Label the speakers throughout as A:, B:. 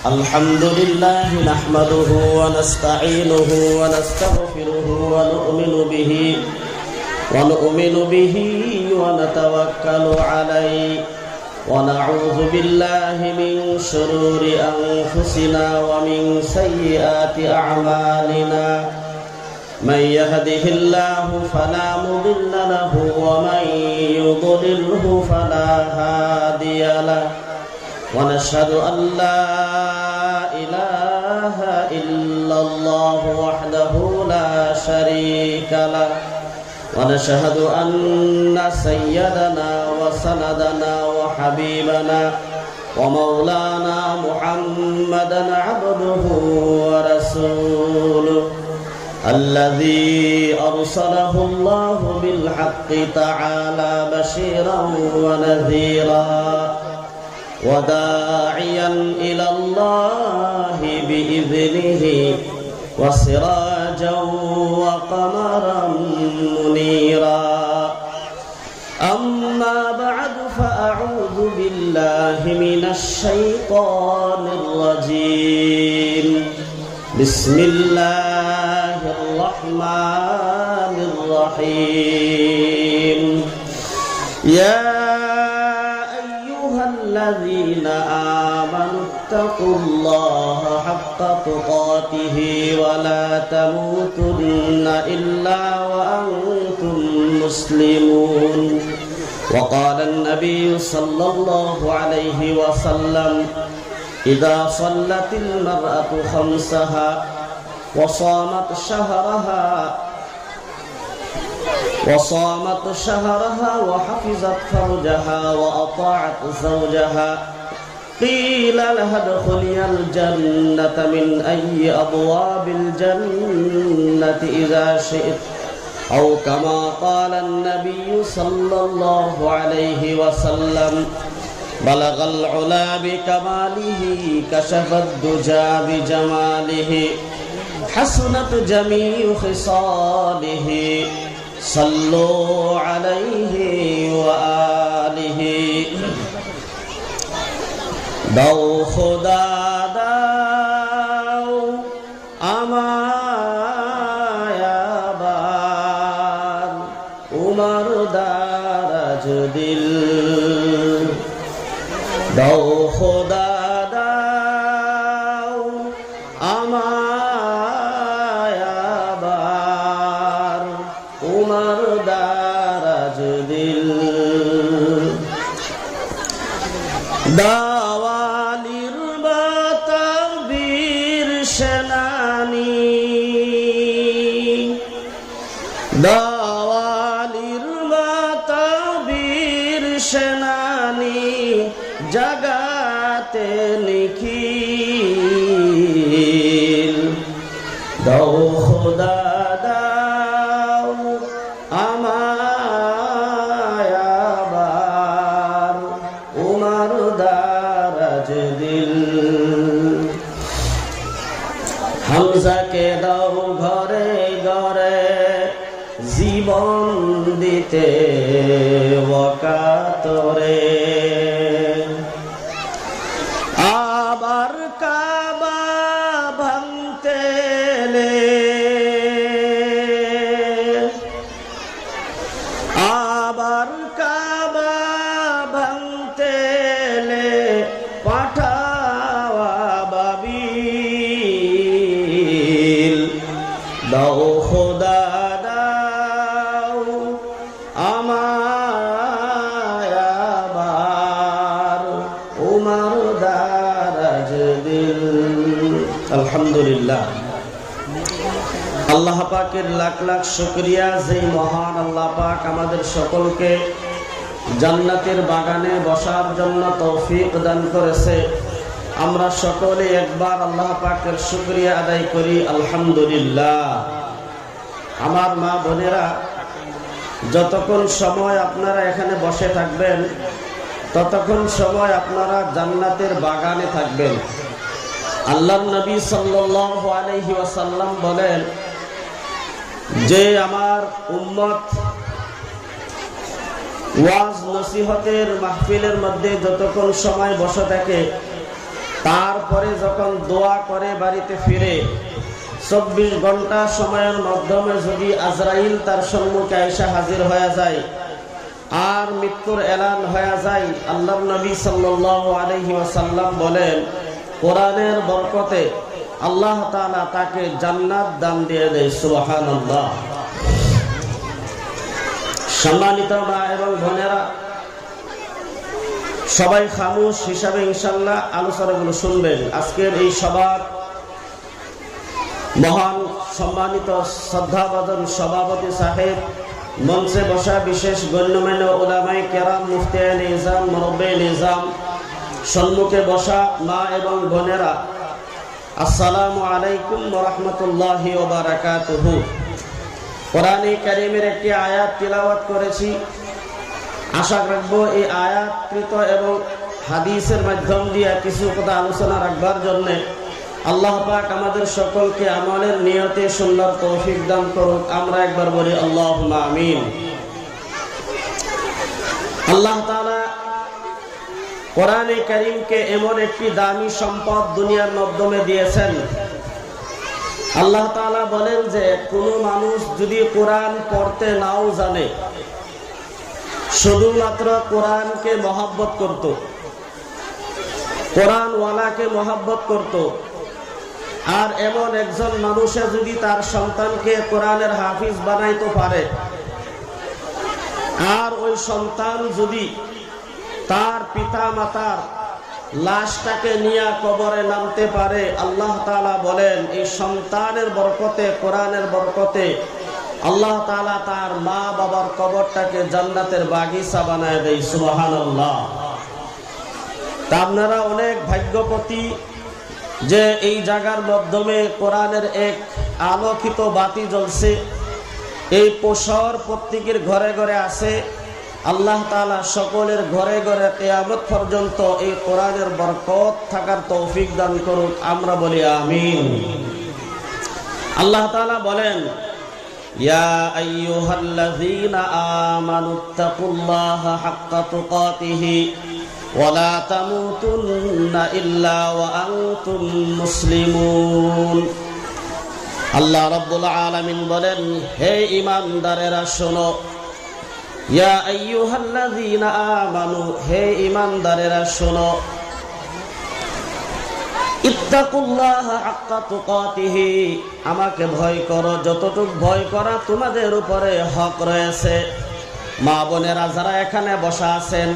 A: الحمد لله نحمده ونستعينه ونستغفره ونؤمن به ونتوكل عليه ونعوذ بالله من شرور أنفسنا ومن سيئات أعمالنا من يهده الله فلا مضل له ومن يضلله فلا هادي له ونشهد أن لا إله إلا الله وحده لا شريك له ونشهد أن سيدنا وسندنا وحبيبنا ومولانا محمدا عبده ورسوله الذي أرسله الله بالحق تعالى بشيرا ونذيرا وداعيا إلى الله بإذنه وسراجا وقمرا منيرا أما بعد فأعوذ بالله من الشيطان الرجيم بسم الله الرحمن الرحيم يا الذين آمنوا اتقوا الله حق تقاته ولا تموتن إلا وأنتم مسلمون وقال النبي صلى الله عليه وسلم إذا صلت المرأة خمسها وصامت شهرها وحفظت فرجها وأطاعت زوجها قيل لها ادخلي الجنة من أي أبواب الجنة إذا شئت أو كما قال النبي صلى الله عليه وسلم بلغ العلا بكماله كشف الدجى بجماله حسنت جميع خصاله صلوا عليه وآله দাও খোদা দাও আমায় আবার উমর দারাজ দিল দাও খোদা দাও আমায় আবার উমর দারাজ দিল দাওয়ালির বাতার বীর সেনানি দাওয়ালির বাতার বীর সেনানি জাগাতে নিখিল দাও খোদা দাও আমায় আবার উমর দারাজ দিল হামজাকে দাও ঘরে ঘরে জীবন দিতে ওয়াকাতরে আবার কাবা ভাঙতে আবার কাবা ভাঙতে পাঠাওয়া বাবিল দাও খোদা দাও আমায় আবার উমর দারাজ দিল আলহামদুলিল্লাহ আল্লাহ পাকের লাখ লাখ শুকরিয়া যে মহান আল্লাহ পাক আমাদের সকলকে জান্নাতের বাগানে বসার জন্য তৌফিক দান করেছে। আমরা সকলে একবার আল্লাহ পাকের শুকরিয়া আদায় করি আলহামদুলিল্লাহ। আমার মা বোনেরা, যতক্ষণ সময় আপনারা এখানে বসে থাকবেন ততক্ষণ সময় আপনারা জান্নাতের বাগানে থাকবেন। আল্লাহর নবী সাল্লাল্লাহু আলাইহি ওয়াসাল্লাম বলেন যে আমার উম্মত ওয়াজ নসিহতের মাহফিলের মধ্যে যতক্ষণ সময় বসে থাকে তারপরে যখন দোয়া করে বাড়িতে ফিরে 24 ঘন্টা সময়ের মাধ্যমে যদি আজরাইল তার সম্মুখে আয়েশা হাজির হয়ে যায় আর মৃত্যুর এলান হয়ে যায়, আল্লাহর নবী সাল্লাল্লাহু আলাইহি ওয়াসাল্লাম বলেন কোরআনের বরকতে আল্লাহ তাআলা তাকে জান্নাত দান দিয়ে দেয়। সুবহানাল্লাহ। সম্মানিত মা এবং বোনেরা, সবাই খামোশ হিসাবে ইনশাআল্লাহ আলোচনাগুলো শুনবেন। আজকের এই সভার মহান সম্মানিত শ্রদ্ধাভাজন সভাপতি সাহেব, মঞ্চে বসা বিশেষ গণ্যমান্য উলামায়ে কেরাম, মুফতিয়ায়ে নিজাম, মুরব্বিয়ে নিজাম, সম্মুখে বসা মা এবং বোনেরা, আসসালামু আলাইকুম ওয়া রাহমাতুল্লাহি ওয়া বারাকাতুহু। কোরআনে কারীমের একটি আয়াত তিলাওয়াত করেছি। আশা রাখব এই আয়াতকৃত এবং হাদিসের মাধ্যম দিয়ে কিছু কথা আলোচনা রাখবার জন্য আল্লাহ পাক আমাদের সকলকে আমলের নিয়তে সুন্দর তৌফিক দান করুক। আমরা একবার বলি আল্লাহুম্মা আমিন। আল্লাহ তাআলা কোরআনে কারীমকে এমন একটি দামি সম্পদ দুনিয়ার মাধ্যমে দিয়েছেন। আল্লাহ তাআলা বলেন যে কোনো মানুষ যদি কোরআন পড়তে নাও জানে, শুধুমাত্র কোরআনকে মহব্বত করত, কোরআনওয়ালাকে মহব্বত করত, আর এমন একজন মানুষে যদি তার সন্তানকে কোরআনের হাফিজ বানাইতে পারে, আর ওই সন্তান যদি তার পিতা মাতার লাশটাকে নিয়ে কবরে নামতে পারে, আল্লাহ তাআলা বলেন এই সন্তানের বরকতে, কোরআনের বরকতে আল্লাহ তাআলা তার মা বাবার কবরটাকে জান্নাতের বাগিচা বানায় দেয়। সুবহানাল্লাহ। তা আপনারা অনেক ভাগ্যবতী যে এই জায়গার মাধ্যমে কোরআনের এক আলোকিত বাতি জ্বলছে। এই পোষর প্রত্যেকের ঘরে ঘরে আছে। আল্লাহ তাআলা সকলের ঘরে ঘরে কিয়ামত পর্যন্ত এই কোরআনের বরকত থাকার তৌফিক দান করুক। আমরা বলি আমিন। আল্লাহ তাআলা বলেন, ইয়া আইয়ুহাল্লাযীনা আমানুত্তাকুল্লাহা হাক্কা তুকাতিহি ওয়া লা তামুতুন্না ইল্লা ওয়া আনতুম মুসলিমুন। আল্লাহ রাব্বুল আলামিন বলেন, হে ঈমানদারেরা শোনো। ইয়া আইয়ুহাল্লাযীনা আমানু, হে ঈমানদারেরা শোনো। ইত্তাকুল্লাহা হাক্কা তুকাতিহি, আমাকে ভয় করো যতটুকু ভয় করা তোমাদের উপরে হক রয়েছে। মা বোনেরা যারা এখানে বসা আছেন,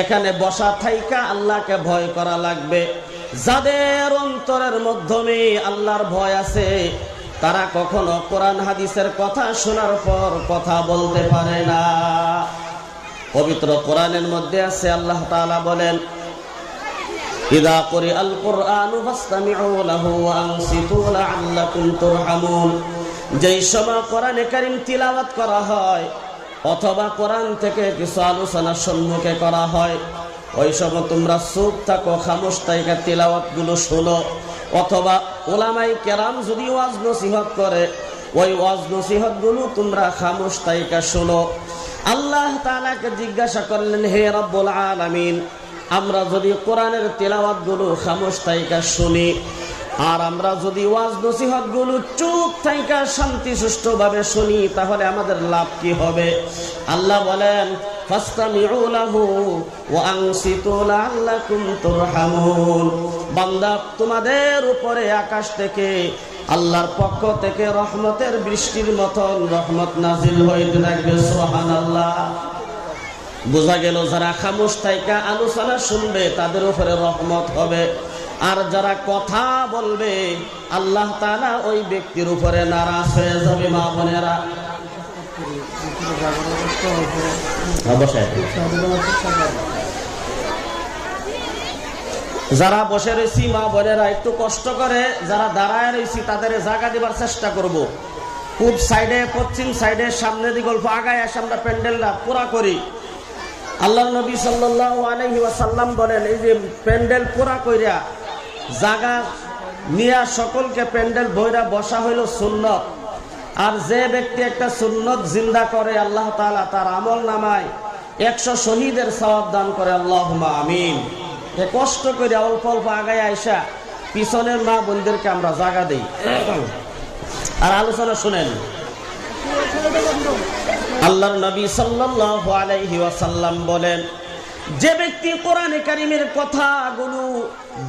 A: এখানে বসা থাইকা আল্লাহকে ভয় করা লাগবে। যাদের অন্তরের মাধ্যমে আল্লাহর ভয় আছে, তারা কখনো কোরআন হাদিসের কথা শোনার পর কথা বলতে পারে না। পবিত্র কোরআনের মধ্যে আছে, আল্লাহ তাআলা বলেন, ইযা কুরিআল কুরআনু ফাসতামিউ লাহু ওয়া আনসিতু লাআল্লাকুম তুরহামুন। যেই সময় কোরআনে কারীম তিলাওয়াত করা হয় অথবা কোরআন থেকে কিছু আলোচনা সম্মুখে করা হয়, ওই সময় তোমরা চুপ থাকো, খামোশ থাইকা তিলাওয়াতগুলো শোনো। অথবা উলামায়ে কেরাম যদি ওয়াজ নসিহত করে, ওই ওয়াজ নসিহতগুলো তোমরা খামোশ থাইকা শোনো। আল্লাহ তাআলাকে জিজ্ঞাসা করলেন, হে রব্বুল আলামিন, আমরা যদি কোরআনের তিলাওয়াতগুলো খামোশ থাইকা শুনি, আর আমরা যদি ওয়াজ নসিহতগুলো চুপ থাইকা শান্তি সুষ্ঠুভাবে শুনি, তাহলে আমাদের লাভ কি হবে? আল্লাহ বলেন, ফাসতামিউ লাহু ওয়া আনসিতু লাআল্লাকুম তুরহামুন। বান্দা, তোমাদের উপরে আকাশ থেকে আল্লাহর পক্ষ থেকে রহমতের বৃষ্টির মতন রহমত নাজিল হইতে থাকবে। সুবহানাল্লাহ। বোঝা গেল যারা খামোশ থাইকা আলোচনা শুনবে তাদের উপরে রহমত হবে, আর যারা কথা বলবে আল্লাহ তাআলা ওই ব্যক্তির উপরে নারাজ হয়ে যাবে। মা বোনেরা, যারা বসে রয়েছি মা বোনেরা একটু কষ্ট করে, যারা দাঁড়ায় রয়েছি তাদের জায়গা দেবার চেষ্টা করব। পূব সাইডে, পশ্চিম সাইডে, সামনে দিকে অল্প আগায় আসে আমরা প্যান্ডেলটা পুরা করি। আল্লাহ নবী সাল্লাল্লাহু আলাইহি ওয়াসাল্লাম বলেন, এই যে প্যান্ডেল পুরা কইরা জায়গা নিয়া সকলকে প্যান্ডেল বইরা বসা হইল সুন্নত। আর যে ব্যক্তি একটা সুন্নত জিন্দা করে, আল্লাহ তাআলা তার আমল নামায় 100 শহীদের সওয়াব দান করে। আল্লাহুম্মা আমিন। কষ্ট করে অল্প অল্প আগায় আইসা পিছনের মা বোনদেরকে আমরা জায়গা দেই আর আলোচনা শুনেন। আল্লাহর নবী সাল্লাল্লাহু আলাইহি ওয়াসাল্লাম বলেন, যে ব্যক্তি কোরআনে কারীমের কথাগুলো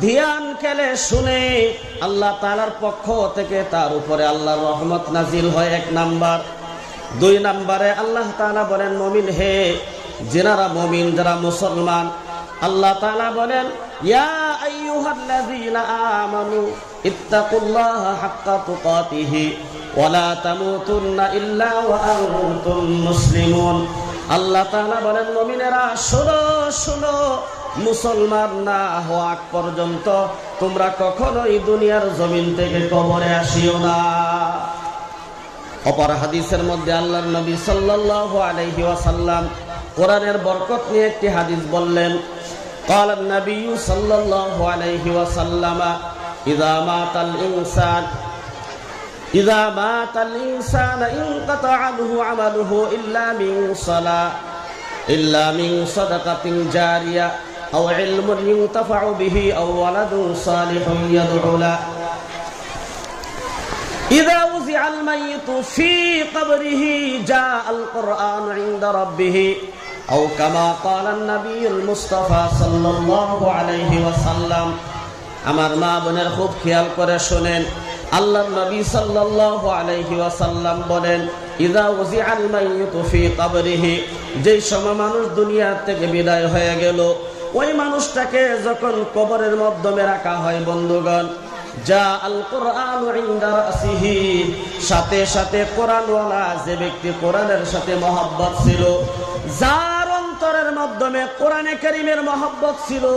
A: ধ্যান খেলে শুনে, আল্লাহ তাআলার পক্ষ থেকে তার উপরে আল্লাহর রহমত নাজিল হয়, 1 নাম্বার। 2 নম্বরে আল্লাহ তাআলা বলেন, মুমিন হে, যারা মুমিন, যারা মুসলমান, আল্লাহ তাআলা বলেন, ইয়া আইয়ুহাল্লাযীনা আমানু ইত্তাকুল্লাহা হাক্কা তুকাতিহি ওয়া লা তামুতুন্না ইল্লা ওয়া আনতুম মুসলিমুন। আল্লাহ তাআলা বলেন, মুমিনেরা শোনো শোনো, মুসলমান না হওয়া পর্যন্ত তোমরা কখনোই দুনিয়ার জমিন থেকে কবরে আসিও না। অপর হাদিসের মধ্যে আল্লাহর নবী সাল্লাল্লাহু আলাইহি ওয়াসাল্লাম কোরআনের বরকত নিয়ে একটি হাদিস বললেন। قال النبي صلى الله عليه وسلم إذا مات الإنسان انقطع عنه عمله إلا من صدقة جارية أو علم ينتفع به أو ولد صالح يدعو له إذا وضع الميت في قبره جاء القرآن عند ربه أو كما قال النبي المصطفى صلى الله عليه وسلم। আমার মা বোনের খুব খেয়াল করে শুনেন, আল্লাহর নবী সাল্লাল্লাহু আলাইহি ওয়াসাল্লাম বলেন, ইযা উযিআল মাইয়িতু ফি কবরিহি, যেই সময় মানুষ দুনিয়া থেকে বিদায় হয়ে গেল, ওই মানুষটাকে যখন কবরের মধ্যে রাখা হয়, বন্ধুগণ, যা আল কোরআন ইনদা রাসিহি, সাথে সাথে কোরআনওয়ালা যে ব্যক্তি কোরআনের সাথে মহব্বত ছিল, যার অন্তরের মাধ্যমে কোরআনে কারীমের মহব্বত ছিল,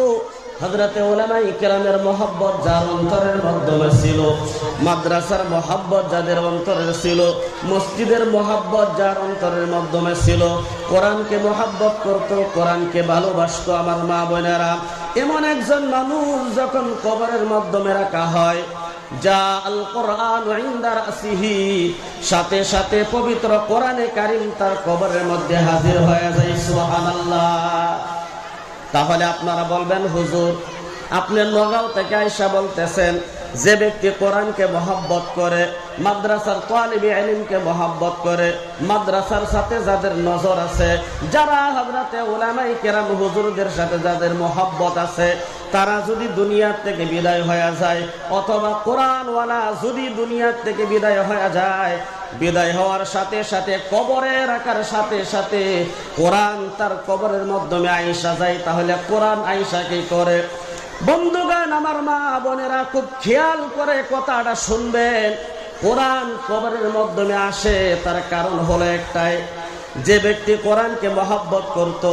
A: হযরতে উলামায়ে কেরামের মহব্বত যার অন্তরের মাধ্যমে ছিল, মাদ্রাসার মহব্বত যাদের অন্তরের ছিল, মসজিদের মহব্বত যার অন্তরের মাধ্যমে ছিল, কোরআনকে মহব্বত করত, কোরআনকে ভালোবাসতো, আমার মা বোনেরা, এমন একজন মানুষ যখন কবরের মাধ্যমে রাখা হয়, যা আল কোরআন ইনদা রাসিহি, সাথে সাথে পবিত্র কোরআনে কারীম তার কবরের মধ্যে হাজির হয়ে যায়। সুবহানাল্লাহ। তাহলে আপনারা বলবেন, হুজুর আপনি নগাঁও থেকে আইসা বলতেছেন, যে ব্যক্তি কোরআনকে মহব্বত করে, মাদ্রাসার তালিবে ইলমকে মহব্বত করে, মাদ্রাসার সাথে যাদের নজর আছে, যারা হযরতে উলামায়ে কেরাম হুজুরদের সাথে যাদের মহব্বত আছে, তারা যদি দুনিয়া থেকে বিদায় হয়ে যায়, অথবা কোরআনওয়ালা যদি দুনিয়া থেকে বিদায় হয়ে যায়, বিদায় হওয়ার সাথে সাথে কবরে রাখার সাথে সাথে কোরআন তার কবরের মাধ্যমে আয়েশা যায়, তাহলে কোরআন আয়েশা কি করে? বন্ধুগণ, আমার মা বোনেরা খুব খেয়াল করে কথাটা শুনবেন। কোরআন কবরের মাধ্যমে আসে, তার কারণ হলো একটাই, যে ব্যক্তি কোরআনকে মহব্বত করত,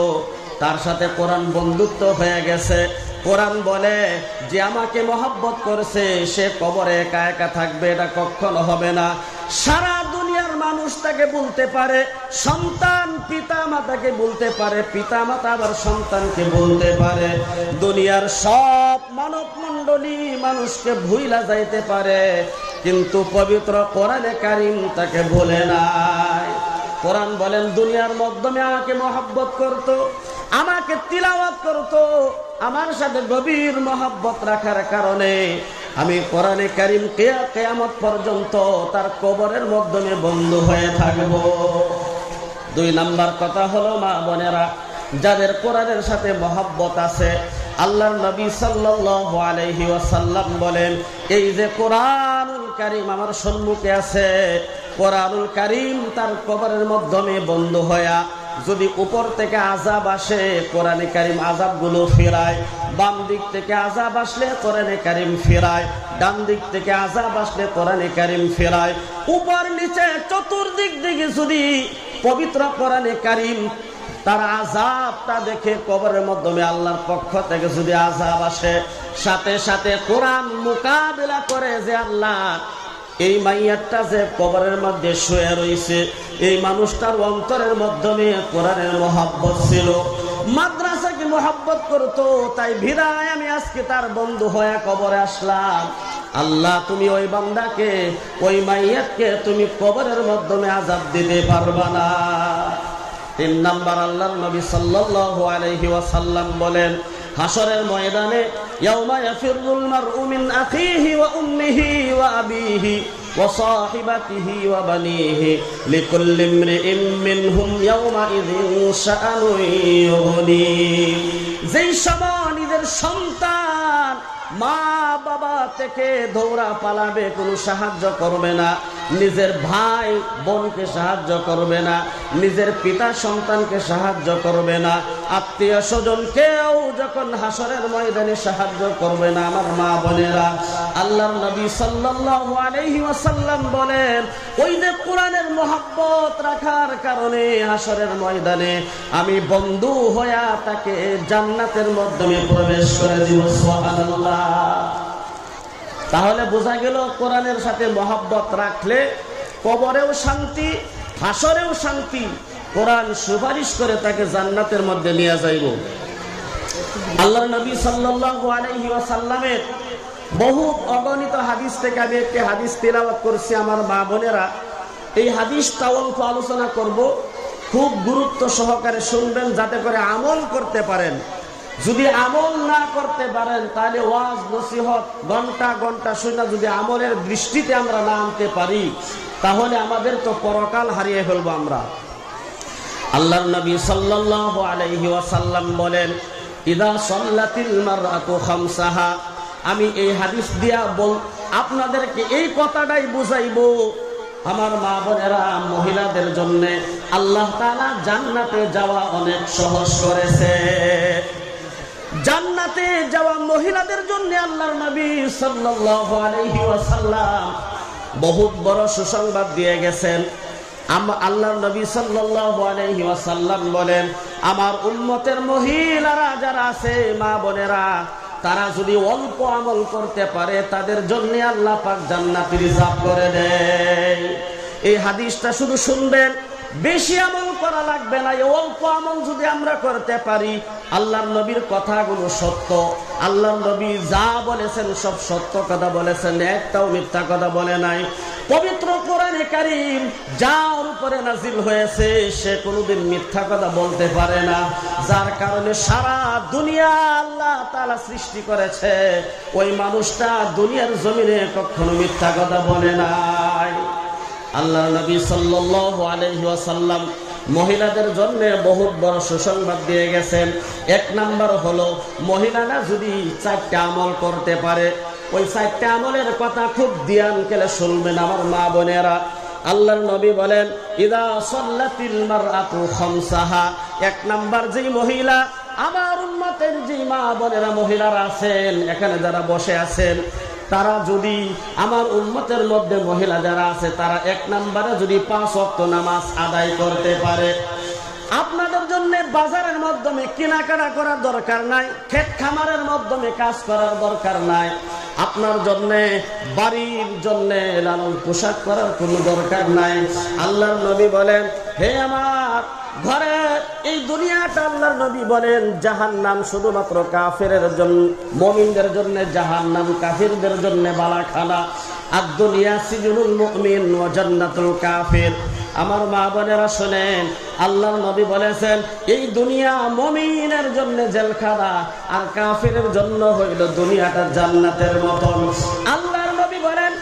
A: তার সাথে কোরআন বন্ধুত্ব হয়ে গেছে। কোরআন বলে যে আমাকে মহব্বত করেছে সে কবরে একা একা থাকবে, এটা কখনো হবে না। সারা দুনিয়ার মানুষ তাকে বলতে পারে, সন্তান পিতা মাতাকে বলতে পারে, পিতা মাতা আবার সন্তানকে বলতে পারে, দুনিয়ার সব মানব মণ্ডলী মানুষকে ভুইলা যাইতে পারে, কিন্তু পবিত্র কোরআনে কারীম তাকে বলে নাই। কোরআন বলেন, দুনিয়ার মাধ্যমে আমাকে মহব্বত করত, আমাকে তিলাওয়াত করত, আমার সাথে গভীর মহব্বত রাখার কারণে আমি কোরআনে কারীম কিয়ামত পর্যন্ত তার কবরের মাধ্যমে বন্ধু হয়ে থাকব। 2 নাম্বার কথা হলো, মা বোনেরা, যাদের কোরআনের সাথে মহব্বত আছে, আল্লাহর নবী সাল্লাল্লাহু আলাইহি ওয়াসাল্লাম বলেন, এই যে কোরআনুল কারীম আমার সম্মুখে আছে, কোরআনুল কারীম তার কবরের মাধ্যমে বন্ধু হয়া যদি উপর থেকে আযাব আসে, কোরআনে কারীম আযাবগুলো ফেরায়, বাম দিক থেকে আযাব আসলে কোরআনে কারীম ফেরায়, ডান দিক থেকে আযাব আসলে কোরআনে কারীম ফেরায়, উপর নিচে চতুর্দিক দিকে যদি পবিত্র কোরআনে কারীম তার আযাবটা দেখে, কবরের মাধ্যমে আল্লাহর পক্ষ থেকে যদি আযাব আসে, সাথে সাথে কোরআন মোকাবেলা করে যে আল্লাহ, এই মাইয়াটা যে কবরের মধ্যে শুয়ে রয়েছে, এই মানুষটার অন্তরের মাধ্যমে কোরআনের মহব্বত ছিল, মাদ্রাসাকে মহব্বত করতো, তাই বিদায় আমি আজকে তার বন্ধু হয়ে কবরে আসলাম। আল্লাহ, তুমি ওই বান্দাকে, ওই মাইয়াতকে তুমি কবরের মাধ্যমে আযাব দিতে পারবা না। 3 নাম্বার, আল্লাহর নবী সাল্লাল্লাহু আলাইহি ওয়াসাল্লাম বলেন, হাসরের ময়দানে ইয়াউমা ইয়াফিরুল মারউ মিন আখিহি ওয়া উম্মিহি ওয়া আবিহি ওয়া সাহিবাতিহি ওয়া বানিহি লিকুল্লি ইমরিইম মিনহুম ইয়াউমা ইযিন শাআনুন ইউগনি। যেই সময় নিজের সন্তান মা বাবা থেকে দৌড়া পালাবে, কোনো সাহায্য করবে না, নিজের ভাই বোনকে সাহায্য করবে না, নিজের পিতা সন্তানকে সাহায্য করবে না, আত্মীয় স্বজন কেউ যখন হাসরের ময়দানে সাহায্য করবে না, আমার মা বোনেরা, আল্লাহর নবী সাল্লাল্লাহু আলাইহি ওয়াসাল্লাম বলেন ওই যে কোরআনের মহব্বত রাখার কারণে হাসরের ময়দানে আমি বন্ধু হইয়া তাকে জান্নাতের মাধ্যমে প্রবেশ করে দিব। সুবহানাল্লাহ। তাহলে বোঝা গেল কোরআনের সাথে মহব্বত রাখলে কবরেও শান্তি, হাসরেও শান্তি। কোরআন সুপারিশ করে তাকে জান্নাতের মধ্যে নিয়ে যাইব। আল্লাহর নবী সাল্লাল্লাহু আলাইহি ওয়াসাল্লামের বহু অগণিত হাদিস থেকে আমি একটি হাদিস তিলাওয়াত করছি। আমার মা বোনেরা, এই হাদিসটা অল্প আলোচনা করব, খুব গুরুত্ব সহকারে শুনবেন যাতে করে আমল করতে পারেন। যদি আমল না করতে পারেন তাহলে ওয়াজ নসিহত ঘন্টা ঘন্টা শুনে যদি আমলের দৃষ্টিতে আমরা না আনতে পারি তাহলে আমাদের তো পরকাল হারিয়ে ফেলবো আমরা। আল্লাহর নবী সাল্লাল্লাহু আলাইহি ওয়াসাল্লাম বলেন ইদা সাল্লাতিল মারআতু খামসাহা। আমি এই হাদিস দিয়া আপনাদেরকে এই কথাটাই বুঝাইবো, আমার মা বোনেরা, মহিলাদের জন্য আল্লাহ তাআলা জান্নাতে যাওয়া অনেক সহজ করেছে। জান্নাতে যাওয়া মহিলাদের জন্য আল্লাহর নবী সাল্লাল্লাহু আলাইহি ওয়াসাল্লাম বহুত বড় সুসংবাদ দিয়ে গেছেন। আল্লাহর নবী সাল্লাল্লাহু আলাইহি ওয়াসাল্লাম বলেন আমার উম্মতের মহিলারা যারা আছে, মা বোনেরা, তারা যদি অল্প আমল করতে পারে তাদের জন্য আল্লাহ পাক জান্নাত রিজার্ভ করে দেয়। এই হাদিসটা শুধু শুনবেন, বেশি আমল করা লাগবে না। এই অল্প আমল যদি আমরা করতে পারি, আল্লাহর নবীর কথাগুলো সত্য, আল্লাহর নবী যা বলেছেন সব সত্য কথা বলেছেন, একটাও মিথ্যা কথা বলে নাই। পবিত্র কোরআনে কারীম যার উপরে নাজিল হয়েছে সে কোনোদিন মিথ্যা কথা বলতে পারে না। যার কারণে সারা দুনিয়া আল্লাহ তাআলা সৃষ্টি করেছে, ওই মানুষটা দুনিয়ার জমিনে কখনো মিথ্যা কথা বলে নাই। আল্লাহ নবী সাল্লাল্লাহু আলাইহি ওয়াসাল্লাম মহিলাদের জন্য বহুত বড় সুসংবাদ দিয়ে গেছেন। এক নাম্বার হলো মহিলারা যদি 4টা আমল করতে পারে, ওই 4টা আমলের কথা খুব ধ্যান করে শুনবেন আমার মা বোনেরা। আল্লাহর নবী বলেন ইদা সাল্লাতিল মারআতু খামসাহা। এক নাম্বার যেই মহিলা, আমার উম্মতের যে মা বোনেরা মহিলারা আছেন এখানে যারা বসে আছেন, তারা যদি আমার উম্মতের মধ্যে মহিলা যারা আছে তারা 1 নম্বরে যদি 5 ওয়াক্ত নামাজ আদায় করতে পারে, আপনাদের জন্য বাজারের মাধ্যমে কেনাকাটা করার দরকার নাই, ক্ষেত খামারের মাধ্যমে কাজ করার দরকার নাই, আপনার জন্য বাড়ির জন্য লালন পোশাক করার কোনো দরকার নাই। আল্লাহর নবী বলেন হে আমার ঘরে এই দুনিয়াটা, আল্লাহর নবী বলেন জাহান্নাম শুধুমাত্র কাফেরের জন্য, মুমিনদের জন্য জাহান্নাম, কাফিরদের জন্য বালাখানা। আর দুনিয়া সিজনুল মুমিন ওয়া জান্নাতুল কাফির। আমার মা বোনেরা শুনেন, আল্লাহর নবী বলেছেন এই দুনিয়া মুমিনের জন্য জেলখানা আর কাফিরের জন্য হইল দুনিয়াটা জান্নাতের মতন। আল্লাহর নবী বলেন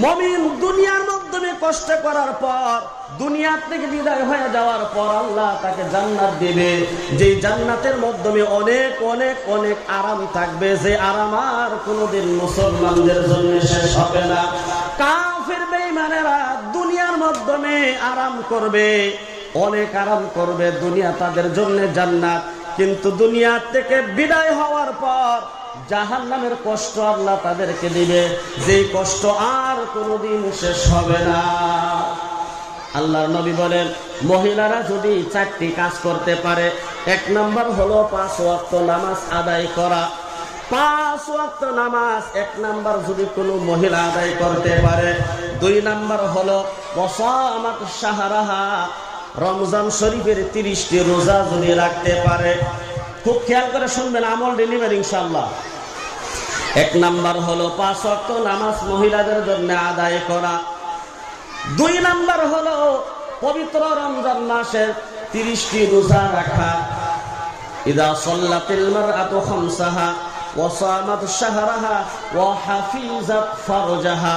A: মুমিন দুনিয়ার মাধ্যমে কষ্ট করার পর, দুনিয়া থেকে বিদায় হয়ে যাওয়ার পর আল্লাহ তাকে জান্নাত দিবে, যে জান্নাতের মাধ্যমে অনেক অনেক অনেক আরাম থাকবে, যে আরাম আর কোনোদিন মুসলমানদের জন্য শেষ হবে না। কাফির বেঈমানেরা দুনিয়ার মাধ্যমে আরাম করবে, অনেক আরাম করবে, দুনিয়া তাদের জন্য জান্নাত, কিন্তু দুনিয়া থেকে বিদায় হওয়ার পর জাহান্নামের কষ্ট আল্লাহ তাদেরকে দিবে, যে কষ্ট আর কোনোদিন শেষ হবে না। আল্লাহর নবী বলেন মহিলারা যদি 4টি কাজ করতে পারে, 1 নম্বর হলো 5 ওয়াক্ত নামাজ আদায় করা। 5 ওয়াক্ত নামাজ 1 নম্বর যদি কোনো মহিলা আদায় করতে পারে। 2 নম্বর হলো ওয়াসামাত শাহরাহা, রমজান শরীফের 30টি রোজা যদি রাখতে পারে। খুব খেয়াল করে শুনবেন, আমল ডেলিভারি ইনশাআল্লাহ। 1 নম্বর হলো 5 ওয়াক্ত নামাজ মহিলাদের জন্য আদায় করা। 2 নম্বর হলো পবিত্র রমজান মাসের 30টি রোজা রাখা। ইদা সাল্লাতিল মারআতু খামসাহা ওয়া সামাত শাহরাহা ওয়া হাফিজাত ফারজাহা।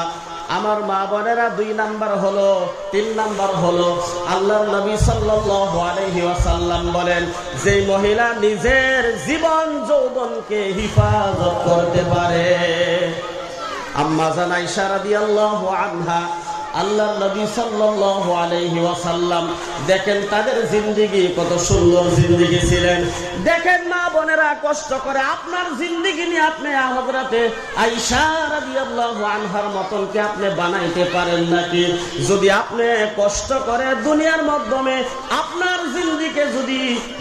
A: আমার মা বোনেরা 2 নাম্বার হলো, 3 নাম্বার হলো আল্লাহর নবী সাল্লাল্লাহু আলাইহি ওয়াসাল্লাম বলেন, যে মহিলা নিজের জীবন যৌবনকে হিফাজত করতে পারে। আম্মা জান আয়েশা রাদিয়াল্লাহু আনহা, আল্লাহর নবী সাল্লাল্লাহু আলাইহি ওয়াসাল্লাম দেখেন তাদের জিন্দেগি কত সুন্দর জিন্দেগি ছিলেন। দেখেন মা বোনেরা কষ্ট করে আপনার জিন্দেগি নিয়ে আপনি হযরতে আয়েশা রাদিয়াল্লাহু আনহার মতন কি আপনি বানাইতে পারেন নাকি? যদি আপনি কষ্ট করে দুনিয়ার মাধ্যমে আপনার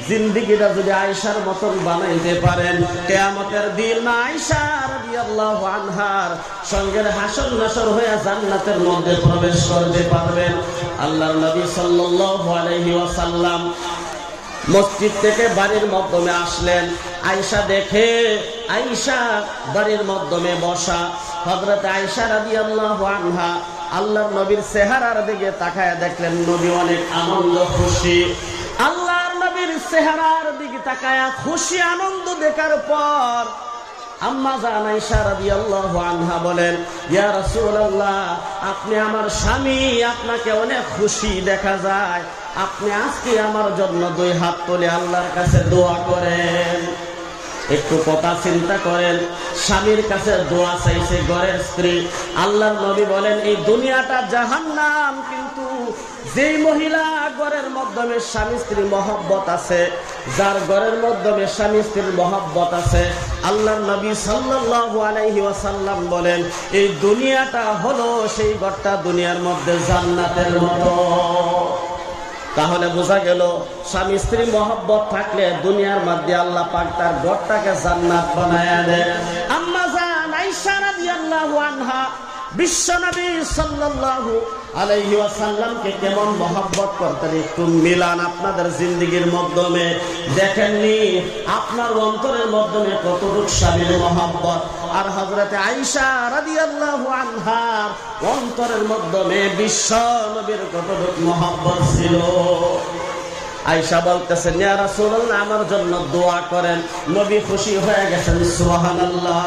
A: জিন্দেগিটা যদি আয়েশার মতন বানাইতে পারেন, কিয়ামতের দিন আয়েশা রাদিয়াল্লাহু আনহার সঙ্গের হাসর নাসর হয়ে জান্নাতের মধ্যে প্রবেশ করতে পারবেন। আল্লাহর নবী সাল্লাল্লাহু আলাইহি ওয়াসাল্লাম মসজিদ থেকে বাড়ির মাধ্যমে আসলেন। আয়েশা দেখে, আয়েশা বাড়ির মাধ্যমে বসা। হযরত আয়েশা রাদিয়াল্লাহু আনহা আল্লাহর নবীর চেহারার দিকে তাকায় দেখলেন নবী অনেক আনন্দ খুশি। আল্লাহর নবীর চেহারার দিকে তাকায়া খুশি আনন্দ দেখার পর আম্মা জান আয়েশা রাদিয়াল্লাহু আনহা বলেন, ইয়া রাসূলুল্লাহ, আপনি আমার স্বামী, আপনাকে অনেক খুশি দেখা যায়, আপনি আজকে আমার জন্য 2 হাত তুলে আল্লাহর কাছে দোয়া করেন। একটু কথা চিন্তা করেন, স্বামীর কাছে দোয়া চাইছে ঘরের স্ত্রী। আল্লাহর নবী বলেন, এই দুনিয়াটা জাহান্নাম, কিন্তু যেই মহিলা ঘরের মাধ্যমে স্বামী স্ত্রীর মহব্বত আছে, যার ঘরের মাধ্যমে স্বামী স্ত্রীর মহব্বত আছে, আল্লাহর নবী সাল্লাল্লাহু আলাইহি ওয়াসাল্লাম বলেন, এই দুনিয়াটা হলো সেই ঘরটা দুনিয়ার মধ্যে জান্নাতের মতো। তাহলে বোঝা গেল স্বামী স্ত্রী মহব্বত থাকলে দুনিয়ার মধ্যে আল্লাহ পাক তার ঘরটাকে জান্নাত বানায়া দেয়। আম্মা জান আয়েশা রাদিয়াল্লাহু আনহা বিশ্বনবী সাল্লাল্লাহু আলাইহি ওয়াসাল্লামকে কেমন মহব্বত করতেন একটু মিলান আপনাদের জিন্দেগির মাধ্যমে। দেখেননি আপনার অন্তরের মাধ্যমে কতটুকু স্বামীর মহব্বত, আর হযরতে আয়েশা রাদিয়াল্লাহু আনহার অন্তরের মাধ্যমে বিশ্বনবীর কতটুকু মহব্বত ছিল। আয়েশা বলতেছেন, ইয়া রাসূলুল্লাহ, আমার জন্য দোয়া করেন। নবী খুশি হয়ে গেছেন, সুবহানাল্লাহ।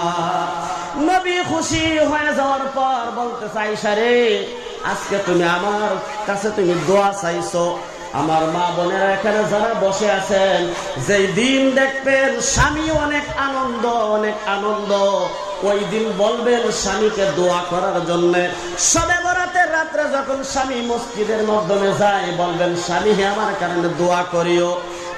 A: নবী খুশি হয়ে যাওয়ার পর বলতেছে, আয়েশা রে, আজকে তুমি আমার কাছে তুমি দোয়া চাইছো। আমার মা বোনেরা এখানে যারা বসে আছেন, যেই দিন দেখবেন স্বামী অনেক আনন্দ, ওই দিন বলবেন স্বামীকে দোয়া করার জন্য। শবে বরাতের রাত্রে যখন স্বামী মসজিদের মাধ্যমে যায়, বলবেন স্বামী হে আমার কারণে দোয়া করিও।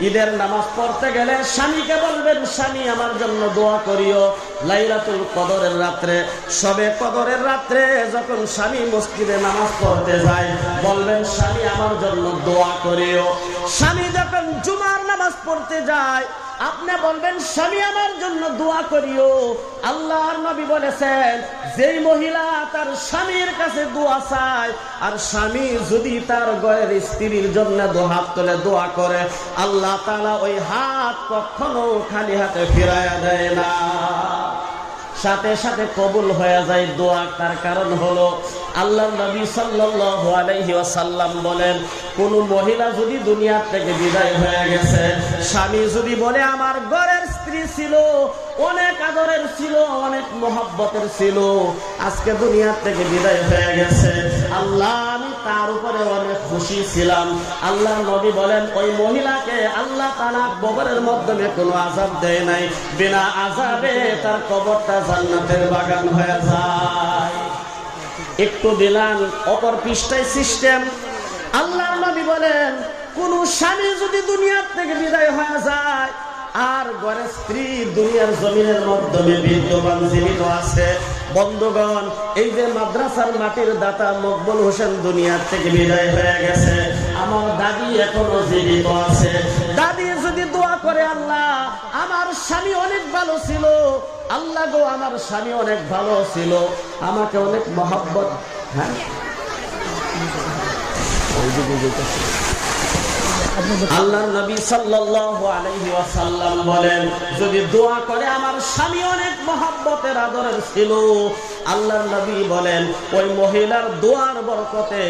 A: ঈদের নামাজ পড়তে গেলে স্বামীকে বলবেন, স্বামী আমার জন্য দোয়া করিও। লাইলাতুল কদরের রাত্রে, শবে কদরের রাত্রে যখন স্বামী মসজিদে নামাজ পড়তে যায়, বলবেন স্বামী আমার জন্য দোয়া করিও। স্বামী যখন জুমার নামাজ পড়তে যায়, আপনি বলবেন স্বামী আমার জন্য দোয়া করিও। আল্লাহর নবী বলেছেন, যেই মহিলা তার স্বামীর কাছে দোয়া চায়, আর স্বামী যদি তার ঘরের স্ত্রীর জন্য 2 হাত তুলে দোয়া করে, আল্লাহ তাআলা ওই হাত কখনো খালি হাতে ফিরায়া দেয় না, সাথে সাথে কবুল হয়ে যায় দোয়া। তার কারণ হলো আল্লাহর নবী সাল্লাল্লাহু আলাইহি ওয়াসাল্লাম বলেন, কোন মহিলা যদি দুনিয়া থেকে বিদায় হয়ে গেছে, স্বামী যদি বলে আমার ঘরের স্ত্রী ছিল, অনেক আদরের ছিল, অনেক মহব্বতের ছিল, আজকে দুনিয়া থেকে বিদায় হয়ে গেছে, আল্লাহ আমি তার উপরে অনেক খুশি ছিলাম। আল্লাহর নবী বলেন, ওই মহিলাকে আল্লাহ তাআলা কবরের মাধ্যমে কোনো আযাব দেয় নাই, বিনা আযাবে তার কবরটা জান্নাতের বাগান হয়ে যায়। একটু দিলাম অপর পৃষ্ঠায় সিস্টেম। আল্লাহর নবী বলেন, কোন স্বামী যদি দুনিয়া থেকে বিদায় হয়ে যায়, আর ঘরের স্ত্রী দুনিয়ার জমিনের মাধ্যমে বিদ্যমান জীবিত আছে, বন্ধুগণ, এই যে মাদ্রাসার মাটির দাতা মকবুল হোসেন দুনিয়ার থেকে বিদায় হয়ে গেছে, আমার দাদি এখনো জীবিত আছে। দাদি যদি দোয়া করে, আল্লাহ আমার স্বামী অনেক ভালো ছিল, আল্লাহ গো আমার স্বামী অনেক ভালো ছিল, আমাকে অনেক মহব্বত, হ্যাঁ আল্লাহর নবী সাল্লাল্লাহু আলাইহি ওয়াসাল্লাম বলেন, যদি দোয়া করে আমার স্বামী অনেক মহব্বতের আদরের ছিল, আল্লাহর নবী বলেন ওই মহিলার দোয়ার বরকতে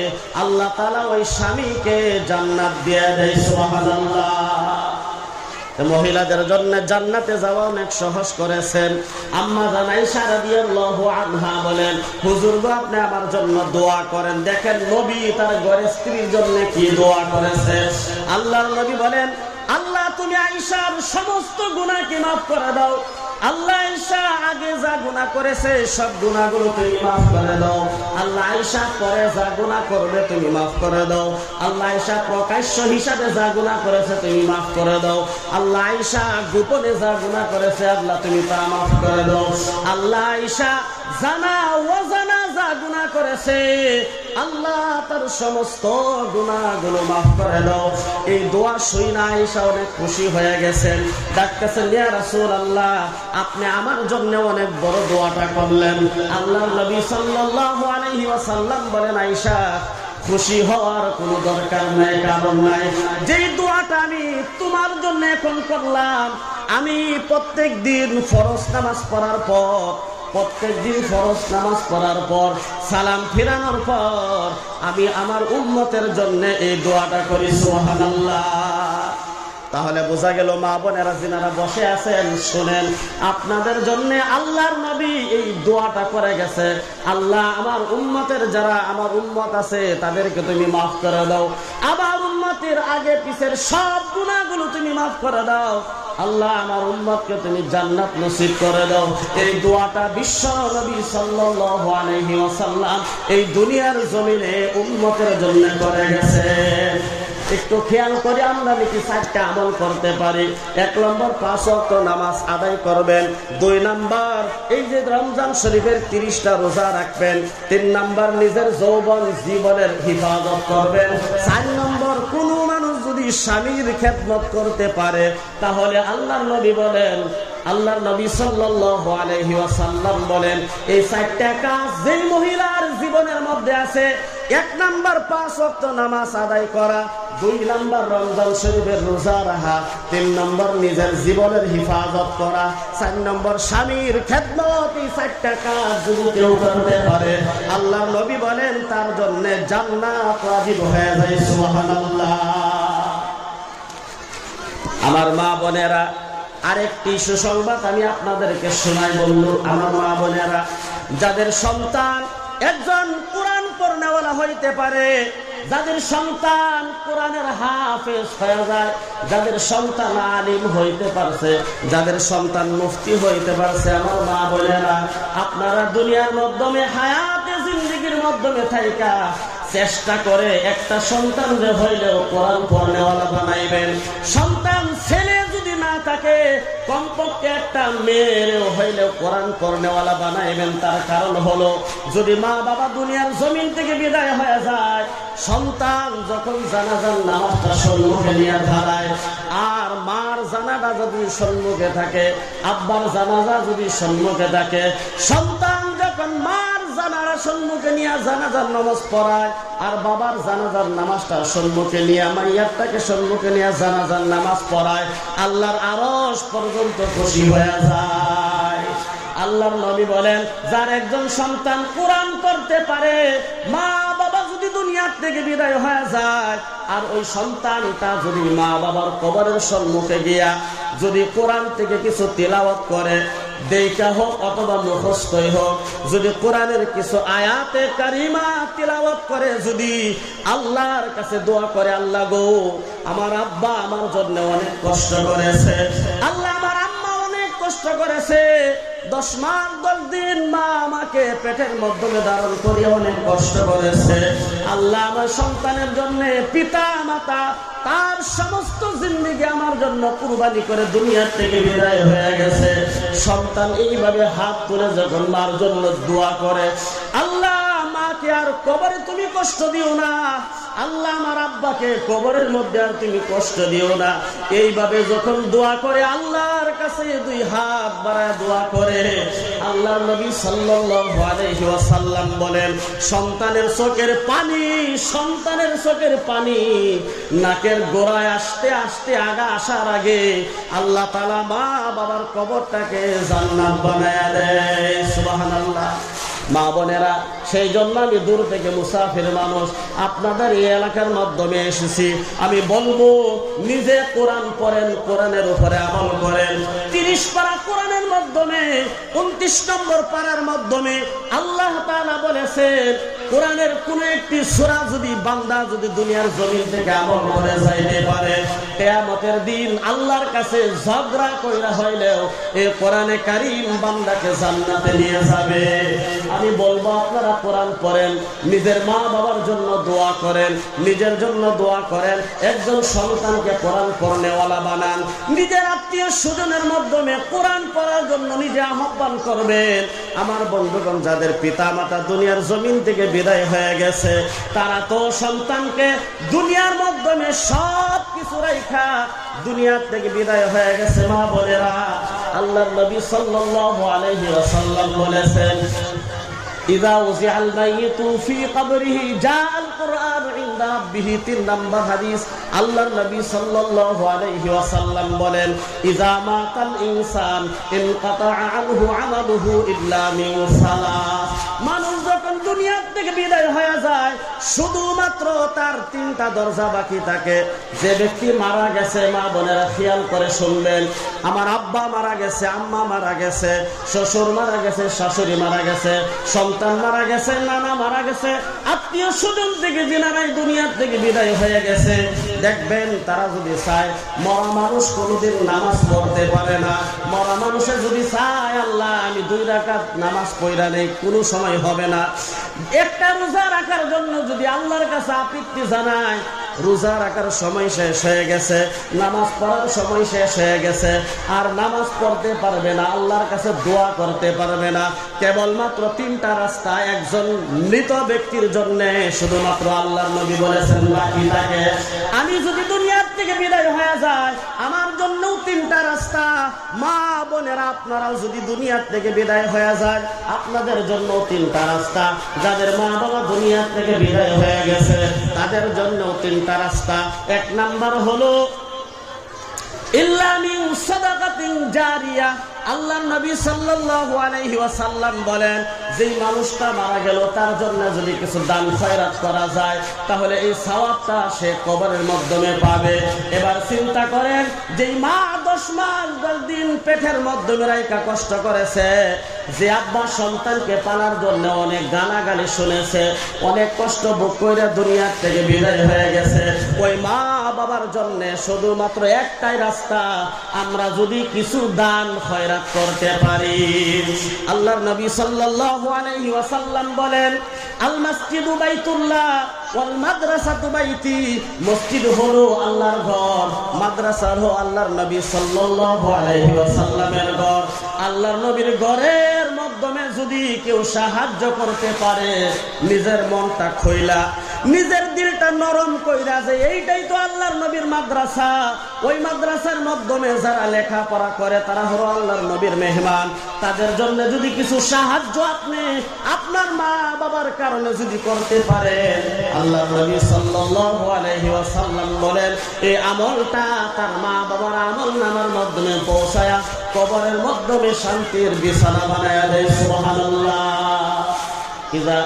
A: আল্লাহ তাআলা ওই স্বামীকে জান্নাত দিয়ে দেয়। সুবহানাল্লাহ। মহিলাদের জন্য জান্নাতে যাওয়া অনেক সহজ করেছেন। আম্মা জান আয়েশা রাদিয়াল্লাহু আনহা বলেন, হুজুর গো আপনি আমার জন্য দোয়া করেন। দেখেন নবী তার ঘরের স্ত্রীর জন্য কি দোয়া করেছে। আল্লাহর নবী বলেন, আল্লাহ তুমি আয়েশার সমস্ত গুনাহকে মাফ করে দাও। আল্লাহ আয়েশা আগে যা গুনাহ করেছে সব গুনাহগুলো তুমি মাফ করে দাও। আল্লাহ আয়েশা পরে যা গুনাহ করবে তুমি মাফ করে দাও। আল্লাহ আয়েশা প্রকাশ্য হিসাবে যা গুনাহ করেছে তুমি মাফ করে দাও। আল্লাহ আয়েশা গোপনে যা গুনাহ করেছে আল্লাহ তুমি তা মাফ করে দাও। আল্লাহ আয়েশা জানা অজানা যা গুনাহ করেছে আল্লাহ তার সমস্ত গুনাহগুলো মাফ করে দাও। এই দোয়া শুনে আয়েশা অনেক খুশি হয়ে গেছেন। ডাকতেছেন, ইয়া রাসূলুল্লাহ আপনি আমার জন্য অনেক বড় দোয়াটা করলেন। আল্লাহর নবী সাল্লাল্লাহু আলাইহি ওয়াসাল্লাম বলেন, আয়েশা খুশি হওয়ার কোনো দরকার নাই, কারণ নাই। যেই দোয়াটা আমি তোমার জন্য এখন করলাম, আমি প্রত্যেক দিন ফরজ নামাজ পড়ার পর সালাম ফিরানোর পর আমি আমার উম্মতের জন্য এই দোয়াটা করি। সুবহানাল্লাহ। তাহলে বোঝা গেল মা বোনেরা যিনারা বসে আছেন শুনেন, আপনাদের জন্য আল্লাহর নবী এই দোয়াটা করে গেছে। আল্লাহ আমার উম্মতের যারা আমার উম্মত আছে তাদেরকে তুমি মাফ করে দাও। আমার উম্মতের আগে পিছের সব গুনাহগুলো তুমি মাফ করে দাও। আল্লাহ আমার উম্মতকে তুমি জান্নাত নসিব করে দাও। এই দোয়াটা বিশ্ব নবী সাল্লাল্লাহু আলাইহি ওয়াসাল্লাম এই দুনিয়ার জমিনে উম্মতের জন্য করে গেছে। একটু খেয়াল করে আমরা নাকি 4টা আমল করতে পারি। 1 নম্বর 5 ওয়াক্ত নামাজ আদায় করবেন। 2 নম্বর এই যে রমজান শরীফের 30টা রোজা রাখবেন। 3 নম্বর নিজের যৌবন জীবনের হিফাজত করবেন। 4 নম্বর কোন মানুষ যদি স্বামীর খেদমত করতে পারে তাহলে আল্লাহর নবী বলেন, আল্লাহর নবী সাল্লাল্লাহু আলাইহি ওয়াসাল্লাম বলেন, এই 4টা কাজ যেই মহিলার জীবনের মধ্যে আছে, 1 নাম্বার 5 ওয়াক্ত নামাজ আদায় করা, 2 নাম্বার রমজান শরীফের রোজা রাখা, 3 নাম্বার নিজের জীবনের হিফাজত করা, 4 নাম্বার স্বামীর খেদমত। এই 4টা কাজ যদি কেউ করতে পারে আল্লাহর নবী বলেন তার জন্য জান্নাত ওয়াজিব হয়ে যায়। সুবহানাল্লাহ। আমার মা বোনেরা, আরেকটি সুসংবাদ আমি আপনাদেরকে শোনাই বন্ধু। আমার মা বোনেরা, যাদের সন্তান একজন কোরআন পড়নেওয়ালা হইতে পারে, যাদের সন্তান কোরআনের হাফেজ হয়ে যায়, যাদের সন্তান আলিম হইতে পারছে, যাদের সন্তান মুফতি হইতে পারছে, আমার মা বোনেরা আপনারা দুনিয়ার মাধ্যমে হায়াতে জিন্দেগির মাধ্যমে থাইকা চেষ্টা করে একটা সন্তান যে হইলেও কোরআন পড়নেওয়ালা বানাইবেন। সন্তান ছেলে যদি না থাকে কমপক্ষে একটা মেয়েরও হইলেও কোরআন পড়নেওয়ালা বানাইবেন। তার কারণ হলো যদি মা বাবা দুনিয়ার জমিন থেকে বিদায় হয়ে যায়, সন্তান যখন জানাজার নামাজটা সম্মুখে নিয়ে দাঁড়ায়, আর মার জানাজা যদি সম্মুখে থাকে, আব্বার জানাজা যদি সম্মুখে থাকে, সন্তান যখন মার জানাজা সম্মুখে নিয়ে জানাজার নামাজ পড়ায়, আর বাবার জানাজার নামাজটা সম্মুখে নিয়ে মাইয়ারটাকে সম্মুখে নিয়ে জানাজার নামাজ পড়ায়, আল্লাহর আরশ পর্যন্ত খুশি হয়ে যায়। আল্লাহর নবী বলেন, যার একজন সন্তান কোরআন পড়তে পারে, মা বাবা যদি দুনিয়ার থেকে বিদায় হয়ে যায়, আর ওই সন্তানটা যদি মা বাবার কবরের সম্মুখে গিয়া যদি কোরআন থেকে কিছু তিলাওয়াত করে, দেখা হোক অথবা মুখস্থই হোক, যদি কোরআনের কিছু আয়াতে কারিমা তিলাওয়াত করে, যদি আল্লাহর কাছে দোয়া করে, আল্লাহ গো আমার আব্বা আমার জন্য অনেক কষ্ট করেছে, আল্লাহ আমার আম্মা অনেক কষ্ট করেছে, 10 মাস 10 দিন মা আমাকে পেটের মাধ্যমে ধারণ করে অনেক কষ্ট করেছে, আল্লাহ আমার সন্তানের জন্য পিতা মাতা তার সমস্ত জিন্দেগি আমার জন্য কুরবানি করে দুনিয়ার থেকে বিদায় হয়ে গেছে। সন্তান এইভাবে হাত তুলে যখন মার জন্য দোয়া করে, আল্লাহ মাকে আর কবরে তুমি কষ্ট দিও না, আল্লাহ আমার আব্বাকে কবরের মধ্যে আর তুমি কষ্ট দিও না, এইভাবে যখন দোয়া করে আল্লাহর কাছে 2 হাত বাড়ায় দোয়া করে, আল্লাহর নবী সাল্লাল্লাহু আলাইহি ওয়াসাল্লাম বলেন, সন্তানের চোখের পানি নাকের গোড়ায় আসতে আসতে আগা আসার আগে আল্লাহ তাআলা মা বাবার কবরটাকে জান্নাত বানায়া দেয়। সুবহানাল্লাহ। মা বোনেরা, সেই জন্য আমি দূর থেকে মুসাফির মানুষ, আপনাদের এই এলাকার মাধ্যমে এসেছি। আমি বলবো, নিজে কোরআন পড়েন, কোরআনের উপরে আমল করেন। 30 পারা কোরআনের মাধ্যমে 29 নম্বর পারার মাধ্যমে আল্লাহ তাআলা বলেছেন, কোরআনের কোন একটি সূরা যদি বান্দা যদি দুনিয়ার জমিন থেকে আমল করে যাইতে পারে, কিয়ামতের দিন আল্লাহর কাছে ঝগড়া কইরা হইলেও এই কোরআনে কারীম বান্দাকে জান্নাতে নিয়ে যাবে। আমি বলবো, আপনারা কোরআন পড়েন, নিজের মা বাবার জন্য দোয়া করেন, নিজের জন্য দোয়া করেন, একজন সন্তানকে কোরআন পড়নেওয়ালা বানান, নিজের আত্মীয় স্বজনের মাধ্যমে কোরআন পড়ার জন্য নিজে আহ্বান করবেন। আমার বন্ধুগণ, যাদের পিতা মাতা দুনিয়ার জমিন থেকে বিদায় হয়ে গেছে, তারা তো সন্তানকে দুনিয়ার মাধ্যমে সব কিছু রাইখা দুনিয়ার থেকে বিদায় হয়ে গেছে। মা বোনেরা, আল্লাহর নবী সাল্লাল্লাহু আলাইহি ওয়াসাল্লাম বলেছেন, ইযা উযিআল মাইয়িতু ফি কবরিহি জাআল কুরআন ইনদা রাব্বিহি। 3 নম্বর হাদিস, আল্লাহর নবী সাল্লাল্লাহু আলাইহি ওয়াসাল্লাম বলেন, ইযা মাতাল ইনসান ইনকাতা আনহু আমালুহু ইল্লা মিন সালাস। মানুষ যখন দুনিয়া থেকে বিদায় হয়ে যায়, শুধুমাত্র তার 3টা দরজা বাকি থাকে। যে ব্যক্তি মারা গেছে, মা বোনেরা খেয়াল করে শুনবেন, আমার আব্বা মারা গেছে, আম্মা মারা গেছে, শ্বশুর মারা গেছে, শাশুড়ি মারা গেছে, সন্তান মারা গেছে, নানা মারা গেছে, আত্মীয় স্বজন থেকে যিনারাই দুনিয়ার থেকে বিদায় হয়ে গেছে, দেখবেন তারা যদি চায়, মরা মানুষ কোনোদিন নামাজ পড়তে পারে না। মরা মানুষে যদি চায়, আল্লাহ আমি 2 রাকাত নামাজ পড়া নেই, কোনো সময় হবে না। একটা রোজা রাখার জন্য যদি আল্লাহর কাছে আপত্তি জানায়, রোজা রাখার সময় শেষ হয়ে গেছে, নামাজ পড়ার সময় শেষ হয়ে গেছে, আর নামাজ পড়তে পারবে না, আল্লাহর কাছে দোয়া করতে পারবে না। কেবলমাত্র 3টা রাস্তা একজন মৃত ব্যক্তির জন্য শুধুমাত্র আল্লাহর নবী বলেছেন বাকি থাকে। আমি যদি দুনিয়ার থেকে বিদায় হয়ে যায়, আমার জন্যও 3টা রাস্তা। মা বোনেরা, আপনারাও যদি দুনিয়ার থেকে বিদায় হয়ে যায়, আপনাদের জন্য 3টা রাস্তা। যাদের মা বাবা দুনিয়ার থেকে বিদায় হয়ে গেছে, তাদের জন্য 3টা রাস্তা। 1 নাম্বার হলো ইল্লা মিন সাদাকাতিন জারিয়া। আল্লাহর নবী সাল্লাল্লাহু আলাইহি ওয়াসাল্লাম বলেন, যেই মানুষটা মারা গেল, তার জন্য যদি কিছু দান খয়রাত করা যায়, তাহলে এই সওয়াবটা সে কবরের মাধ্যমে পাবে। এবার চিন্তা করেন, যেই মা 10 মাস 10 দিন পেটের মাধ্যমে রাইকা কষ্ট করেছে, যে আব্বা সন্তানকে পালার জন্য অনেক গালাগালি শুনেছে, অনেক কষ্ট ভোগ করে দুনিয়ার থেকে বিদায় হয়ে গেছে, ওই মা বাবার জন্য শুধুমাত্র একটাই রাস্তা, আমরা যদি কিছু দান খয়রাত করতে পারি। আল্লাহর নবী সাল্লাল্লাহু আলাইহি ওয়াসাল্লাম বলেন, আল মসজিদু বাইতুল্লাহ ওয়াল মাদ্রাসাতু বাইতি। মসজিদ হলো আল্লাহর ঘর, মাদ্রাসা হলো আল্লাহর নবী সাল্লাল্লাহু আলাইহি ওয়াসাল্লামের ঘর। আল্লাহর নবীর ঘরের মাধ্যমে যদি কেউ সাহায্য করতে পারে, নিজের মনটা খইলা, নিজের দিলটা নরম কইরা, যে এইটাই তো আল্লাহর নবীর মাদ্রাসা, ওই মাদ্রাসার মাধ্যমে যারা লেখাপড়া করে তারা হলো আল্লাহর নবীর মেহমান, তাদের জন্য যদি কিছু সাহায্য আপনি আপনার মা বাবার কারণে যদি করতে পারেন, আল্লাহর নবী সাল্লাল্লাহু আলাইহি ওয়াসাল্লাম বলেন, এই আমলটা তার মা বাবার আমল নামার মাধ্যমে পৌঁছায়া কবরের মাধ্যমে শান্তির বিছানা বানায়া দেয়। সুবহানাল্লাহ। ইযা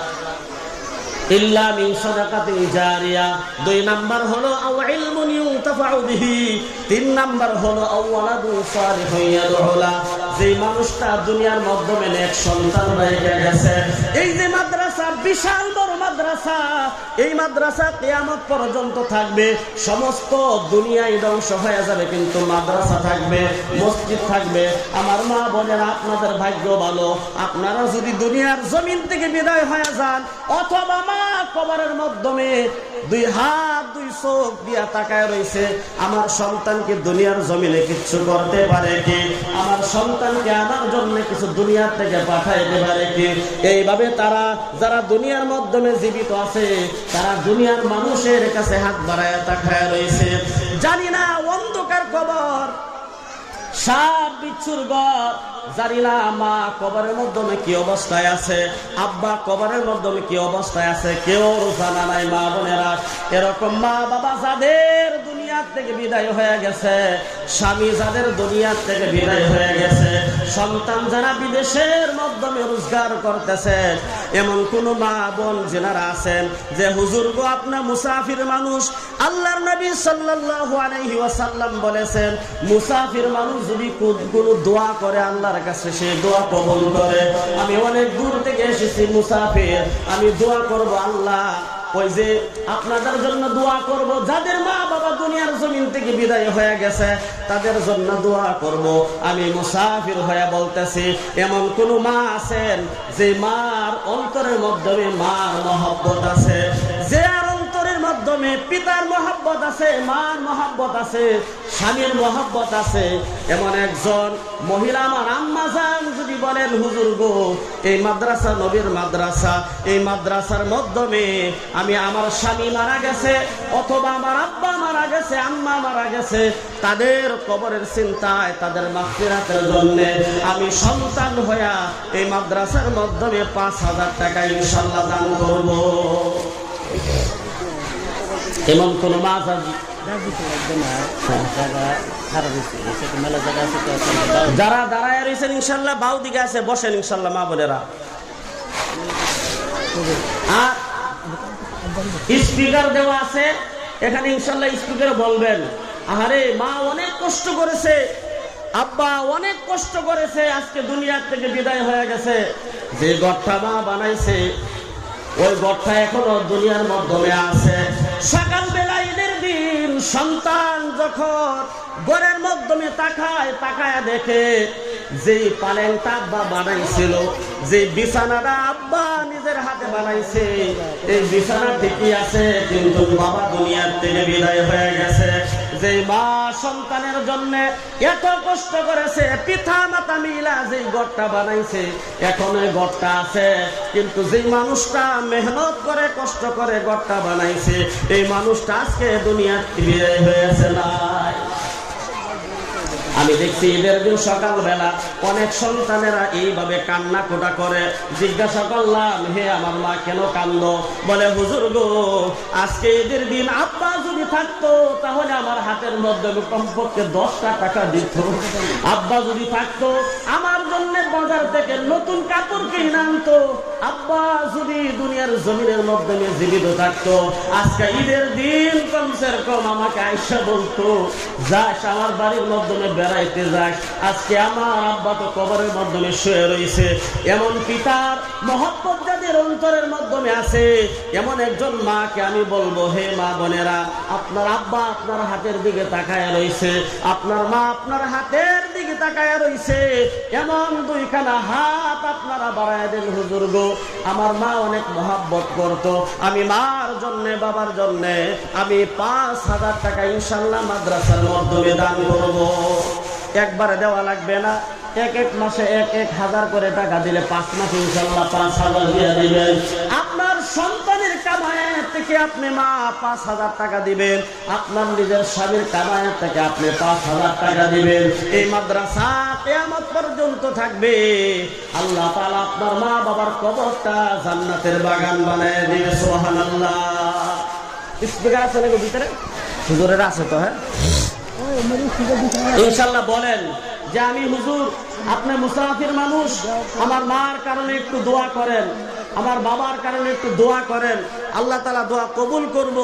A: ইল্লা মিন সাদাকাতিন জারিয়া। 2 নাম্বার হলো আও ইলমুন ইউনতাফাউ বিহি। 3 নাম্বার হলো আও ওয়ালাদুন সালিহুন ইয়াদউ লা। যে মানুষটা দুনিয়ার মাধ্যমে নেক সন্তান রেখে গেছে, এই যে মাদ্রাসা, বিশাল বড় মাদ্রাসা, এই মাদ্রাসা কিয়ামত পর্যন্ত থাকবে। সমস্ত দুনিয়ায় ধ্বংস হয়ে যাবে, কিন্তু মাদ্রাসা থাকবে, মসজিদ থাকবে। আমার মা বোনেরা, আপনাদের ভাগ্য ভালো, আপনারা যদি দুনিয়ার জমিন থেকে বিদায় হয়ে যান, অথবা মা কবরের মাধ্যমে 2 হাত 2 চোখ দিয়া তাকায় রইছে, আমার সন্তানকে দুনিয়ার জমিনে কিছু করতে পারে কি, আমার সন্তানকে আমার জন্য কিছু দুনিয়া থেকে পাঠাইতে পারে কি। এইভাবে তারা যারা দুনিয়ার মাধ্যমে জীবিত আছে, তারা দুনিয়ার মানুষের কাছে হাত বাড়ায় তাকায় রইছে। জানি না অন্ধকার কবর, সাপ বিচ্ছুর ঘর, জানি না মা কবরের মাধ্যমে কি অবস্থায় আছে, আব্বা কবরের মাধ্যমে কি অবস্থায় আছে, কেউ জানা নাই। মা বোনেরা, এরকম মা বাবা যাদের দুনিয়া থেকে বিদায় হয়ে গেছে, স্বামী যাদের দুনিয়া থেকে বিদায় হয়ে গেছে, সন্তান যারা বিদেশের মাধ্যমে রোজগার করতেছে, এমন কোন মা বোন যারা আছেন যে হুজুর গো আপনার মুসাফির মানুষ, আল্লাহর নবী সাল্লাল্লাহু আলাইহি ওয়াসাল্লাম বলেছেন মুসাফির মানুষ যদি কোনো দোয়া করে আল্লাহর কাছে সে দোয়া কবুল করে। আমি অনেক দূর থেকে এসেছি মুসাফির, আমি দোয়া করব আল্লাহ ওই যে আপনাদের জন্য দোয়া করব, যাদের মা বাবা দুনিয়ার জমিন থেকে বিদায় হয়ে গেছে তাদের জন্য দোয়া করব। আমি মুসাফির হয়ে বলতেছি এমন কোন মা আছেন যে মার অন্তরের মাধ্যমে মার মহব্বত আছে, যে অন্তরের মাধ্যমে পিতার মহব্বত আছে, মার মহব্বত আছে, স্বামীর মহব্বত আছে, এমন একজন মহিলা আমার আম্মা জান যদি বলেন হুজুর গো এই মাদ্রাসা নবীর মাদ্রাসা, এই মাদ্রাসার মাধ্যমে আমি আমার স্বামী মারা গেছে অথবা আমার আব্বা মারা গেছে, আম্মা মারা গেছে, তাদের কবরের চিন্তায় তাদের মাগফিরাতের জন্য আমি সন্তান হইয়া এই মাদ্রাসার মাধ্যমে 5,000 টাকা ইনশাআল্লাহ দান করব। এমন কোন মা যারা দাঁড়ায় রয়েছেন ইনশাল্লাহ বাউ দিকে আছে বসেন ইনশাল্লাহ মা বোনেরা। আর স্পিকার দেওয়া আছে এখানে ইনশাল্লাহ স্পিকারে বলবেন আহারে মা অনেক কষ্ট করেছে, আব্বা অনেক কষ্ট করেছে, আজকে দুনিয়ার থেকে বিদায় হয়ে গেছে, যে ঘরটা মা বানাইছে ওই ঘরটা এখনো দুনিয়ার মাধ্যমে আছে। সকালবেলা ঈদের দিন সন্তান যখন ঘরের মাধ্যমে তাকায় দেখে যে পালেংটা আব্বা বানাইছিল, যে বিছানাটা আব্বা নিজের হাতে বানাইছে, এই বিছানা ঠিকই আছে কিন্তু বাবা দুনিয়ার থেকে বিদায় হয়ে গেছে। যে মা সন্তানের জন্য এত কষ্ট করেছে, পিতা মাতা মিলা যে ঘরটা বানাইছে এখন এই ঘরটা আছে, কিন্তু যে মানুষটা মেহনত করে কষ্ট করে ঘরটা বানাইছে এই মানুষটা আজকে দুনিয়ার থেকে বিদায় হয়েছে নাই। আমি দেখছি ঈদের দিন সকালবেলা অনেক সন্তানেরা এইভাবে কান্না কোটা করে। জিজ্ঞাসা করলাম হে আমার মা কেন কান্দো? বলে হুজুর গো আজকে ঈদের দিন আব্বা যদি থাকতো তাহলে আমার হাতের মধ্যে কমপক্ষে 10টা টাকা দিত, আব্বা যদি থাকতো আমার জন্য বাজার থেকে নতুন কাপড় কিনে আনতো, আব্বা যদি দুনিয়ার জমিনের মাধ্যমে জীবিত থাকতো আজকে ঈদের দিন কমসে কম আমাকে আয়েশা বলতো যাস আমার বাড়ির মাধ্যমে বেড়াইতে যাস, আজকে আমার আব্বা তো কবরের মাধ্যমে শুয়ে রয়েছে। এমন পিতার মহব্বত যাদের অন্তরের মাধ্যমে আছে এমন একজন মাকে আমি বলবো হে মা বোনেরা আপনার আব্বা আপনার হাতের দিকে তাকায় রয়েছে, আপনার মা আপনার হাতের দিকে তাকায় রয়েছে, এমন দুইখানা হাত আপনারা বাড়ায় দেন হুজুর গো আমার মা অনেক মহব্বত করতো, আমি মার জন্য বাবার জন্য আমি 5,000 টাকা ইনশাআল্লাহ মাদ্রাসার মাধ্যমে দান করব। একবারে দেওয়া লাগবে না, এক এক মাসে 1,000 করে টাকা দিলে 5 মাসে ইনশাআল্লাহ 5,000 দিয়ে দিবেন। আপনার সন্তানের কামায়ের থেকে আপনি মা 5,000 টাকা দিবেন, আপনার নিজের স্বামীর কামায়ের থেকে আপনি 5,000 টাকা দিবেন। এই মাদ্রাসা কিয়ামত পর্যন্ত থাকবে। আল্লাহ তাআলা আপনার মা বাবার কবরটা জান্নাতের বাগান বানায় দিবে। সুবহানাল্লাহ। স্পিকার আছে নাকি ভিতরে? হুজুরের আছে তো? হ্যাঁ ইনশাআল্লাহ বলেন যে আমি হুজুর আপনি মুসাফির মানুষ, আমার মার কারণে একটু দোয়া করেন, আমার বাবার কারণে একটু দোয়া করেন, আল্লাহ তাআলা দোয়া কবুল করব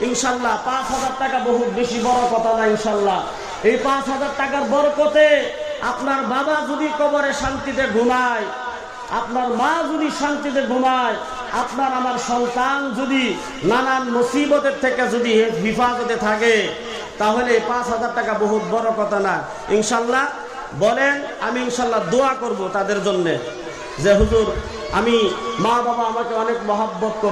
A: ইনশাআল্লাহ। 5,000 টাকা বহুত বেশি বড় কথা না ইনশাআল্লাহ। এই 5,000 টাকার বরকতে আপনার বাবা যদি কবরে শান্তিতে ঘুমায়, আপনার মা যদি শান্তিতে ঘুমায়, আপনার আমার সন্তান যদি নানান মুসিবতের থেকে যদি হেফাজতে থাকে তাহলে 5,000 টাকা বহুত বড় কথা না ইনশাআল্লাহ। বলেন আমি ইনশাআল্লাহ দোয়া করব তাদের জন্য যে হুজুর আমি মা বাবা আমাকে অনেক মহব্বত করে